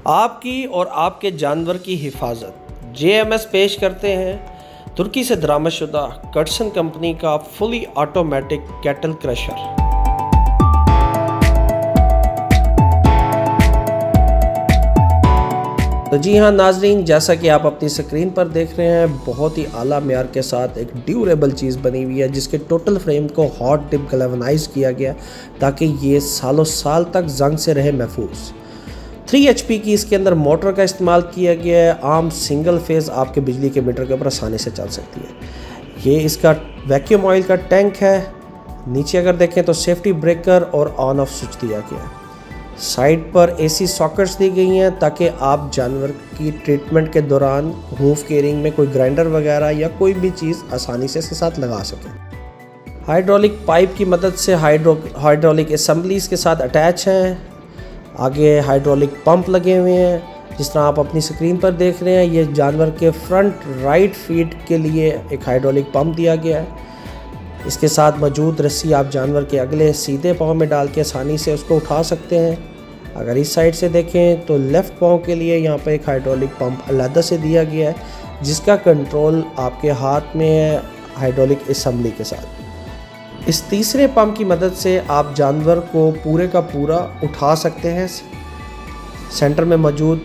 आपकी और आपके जानवर की हिफाजत JMS पेश करते हैं तुर्की से दरामदशुदा कर्टसन कंपनी का फुली ऑटोमेटिक कैटल क्रशर। तो जी हाँ नाजरीन, जैसा कि आप अपनी स्क्रीन पर देख रहे हैं, बहुत ही आला मेयार के साथ एक ड्यूरेबल चीज़ बनी हुई है जिसके टोटल फ्रेम को हॉट डिप गैल्वेनाइज किया गया ताकि ये सालों साल तक जंग से रहे महफूज। 3 HP की इसके अंदर मोटर का इस्तेमाल किया गया है। आम सिंगल फेज़ आपके बिजली के मीटर के ऊपर आसानी से चल सकती है। ये इसका वैक्यूम ऑयल का टैंक है। नीचे अगर देखें तो सेफ्टी ब्रेकर और ऑन ऑफ स्विच दिया गया है। साइड पर AC सॉकेट्स दी गई हैं ताकि आप जानवर की ट्रीटमेंट के दौरान हूफ केयरिंग में कोई ग्राइंडर वगैरह या कोई भी चीज़ आसानी से इसके साथ लगा सकें। हाइड्रोलिक पाइप की मदद से हाइड्रोलिक असेंबलीज के साथ अटैच हैं। आगे हाइड्रोलिक पंप लगे हुए हैं जिस तरह आप अपनी स्क्रीन पर देख रहे हैं। ये जानवर के फ्रंट राइट फीट के लिए एक हाइड्रोलिक पंप दिया गया है। इसके साथ मौजूद रस्सी आप जानवर के अगले सीधे पाँव में डाल के आसानी से उसको उठा सकते हैं। अगर इस साइड से देखें तो लेफ़्ट पाँव के लिए यहाँ पर एक हाइड्रोलिक पंप अलग से दिया गया है जिसका कंट्रोल आपके हाथ में है हाइड्रोलिक असेंबली के साथ। इस तीसरे पंप की मदद से आप जानवर को पूरे का पूरा उठा सकते हैं। सेंटर में मौजूद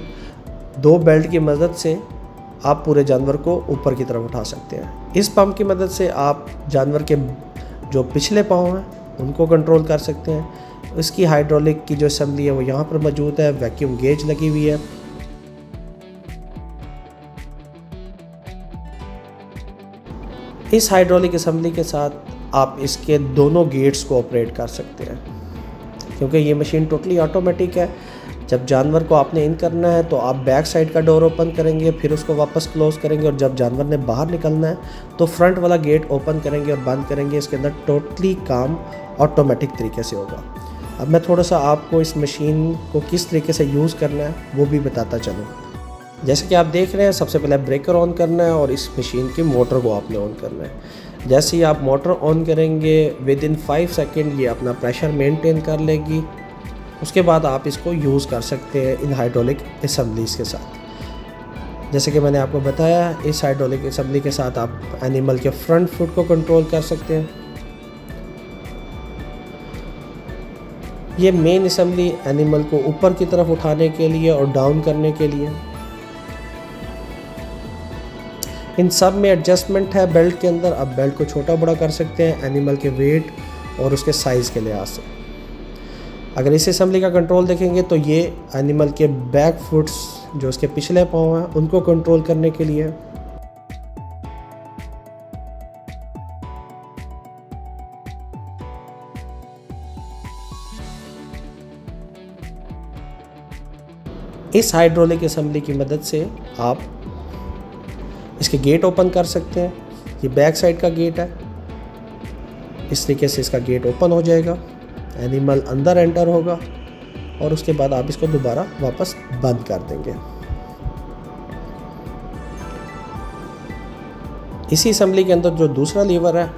2 बेल्ट की मदद से आप पूरे जानवर को ऊपर की तरफ उठा सकते हैं। इस पंप की मदद से आप जानवर के जो पिछले पाँव हैं उनको कंट्रोल कर सकते हैं। इसकी हाइड्रोलिक की जो असेंबली है वो यहाँ पर मौजूद है। वैक्यूम गेज लगी हुई है। इस हाइड्रोलिक असेंबली के साथ आप इसके दोनों गेट्स को ऑपरेट कर सकते हैं क्योंकि ये मशीन टोटली ऑटोमेटिक है। जब जानवर को आपने इन करना है तो आप बैक साइड का डोर ओपन करेंगे, फिर उसको वापस क्लोज करेंगे और जब जानवर ने बाहर निकलना है तो फ्रंट वाला गेट ओपन करेंगे और बंद करेंगे। इसके अंदर टोटली काम ऑटोमेटिक तरीके से होगा। अब मैं थोड़ा सा आपको इस मशीन को किस तरीके से यूज़ करना है वो भी बताता चलूँ। जैसे कि आप देख रहे हैं, सबसे पहले ब्रेकर ऑन करना है और इस मशीन की मोटर को आपने ऑन करना है। जैसे ही आप मोटर ऑन करेंगे विद इन 5 सेकेंड ये अपना प्रेशर मेंटेन कर लेगी। उसके बाद आप इसको यूज़ कर सकते हैं इन हाइड्रोलिक असेंबलीज के साथ। जैसे कि मैंने आपको बताया, इस हाइड्रोलिक असेंबली के साथ आप एनिमल के फ्रंट फुट को कंट्रोल कर सकते हैं। ये मेन असेंबली एनिमल को ऊपर की तरफ उठाने के लिए और डाउन करने के लिए। इन सब में एडजस्टमेंट है बेल्ट के अंदर। आप बेल्ट को छोटा बड़ा कर सकते हैं एनिमल के वेट और उसके साइज़ के लिहाज से। अगर इस असेंबली का कंट्रोल देखेंगे तो ये एनिमल के बैक फुट्स जो उसके पिछले पाँव हैं उनको कंट्रोल करने के लिए। इस हाइड्रोलिक असेंबली की मदद से आप इसके गेट ओपन कर सकते हैं। ये बैक साइड का गेट है। इस तरीके से इसका गेट ओपन हो जाएगा, एनिमल अंदर एंटर होगा और उसके बाद आप इसको दोबारा वापस बंद कर देंगे। इसी असेंबली के अंदर जो दूसरा लीवर है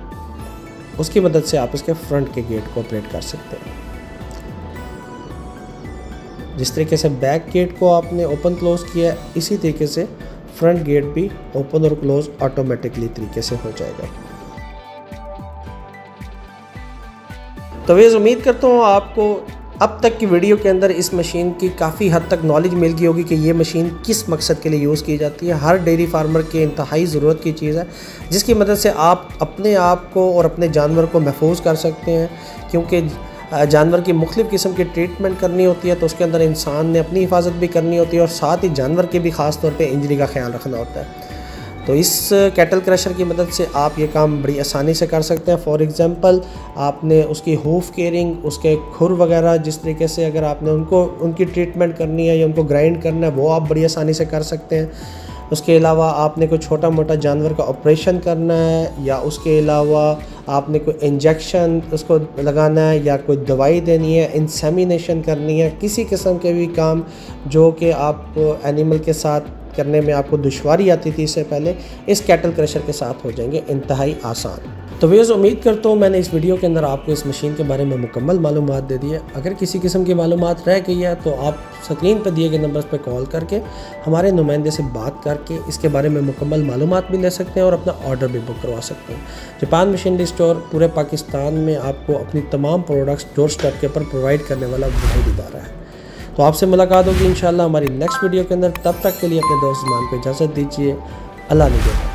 उसकी मदद से आप इसके फ्रंट के गेट को ऑपरेट कर सकते हैं। जिस तरीके से बैक गेट को आपने ओपन क्लोज किया है, इसी तरीके से फ्रंट गेट भी ओपन और क्लोज ऑटोमेटिकली तरीके से हो जाएगा। तो वैसे उम्मीद करता हूँ आपको अब तक की वीडियो के अंदर इस मशीन की काफ़ी हद तक नॉलेज मिल गई होगी कि ये मशीन किस मकसद के लिए यूज़ की जाती है। हर डेयरी फार्मर के इंतहाई ज़रूरत की चीज़ है जिसकी मदद से आप अपने आप को और अपने जानवर को महफूज कर सकते हैं। क्योंकि जानवर की मुख्तलिफ़ किस्म की ट्रीटमेंट करनी होती है तो उसके अंदर इंसान ने अपनी हिफाजत भी करनी होती है और साथ ही जानवर के भी ख़ास तौर पे इंजरी का ख्याल रखना होता है। तो इस कैटल क्रशर की मदद से आप ये काम बड़ी आसानी से कर सकते हैं। फॉर एग्ज़ाम्पल, आपने उसकी हूफ केयरिंग, उसके खुर वगैरह जिस तरीके से अगर आपने उनकी ट्रीटमेंट करनी है या उनको ग्राइंड करना है वो आप बड़ी आसानी से कर सकते हैं। उसके अलावा आपने कोई छोटा मोटा जानवर का ऑपरेशन करना है या उसके अलावा आपने कोई इंजेक्शन उसको लगाना है या कोई दवाई देनी है, इंसेमिनेशन करनी है, किसी किस्म के भी काम जो कि आप एनिमल के साथ करने में आपको दुश्वारी आती थी इससे पहले, इस कैटल क्रशर के साथ हो जाएंगे इंतहाई आसान। तो व्यूअर्स, उम्मीद करता हूँ मैंने इस वीडियो के अंदर आपको इस मशीन के बारे में मुकम्मल मालूमात दे दी है। अगर किसी किस्म की मालूमात रह गई है तो आप स्क्रीन पर दिए गए नंबर्स पर कॉल करके हमारे नुमाइंदे से बात करके इसके बारे में मुकम्मल मालूमात भी ले सकते हैं और अपना ऑर्डर भी बुक करवा सकते हैं। जापान मशीनरी स्टोर पूरे पाकिस्तान में आपको अपनी तमाम प्रोडक्ट्स डोर स्टेप के ऊपर प्रोवाइड करने वाला वाहिद इदारा है। तो आपसे मुलाकात होगी इंशाल्लाह हमारी नेक्स्ट वीडियो के अंदर। तब तक के लिए अपने दोस्त मान को इजाज़त दीजिए। अल्लाह निगहबान।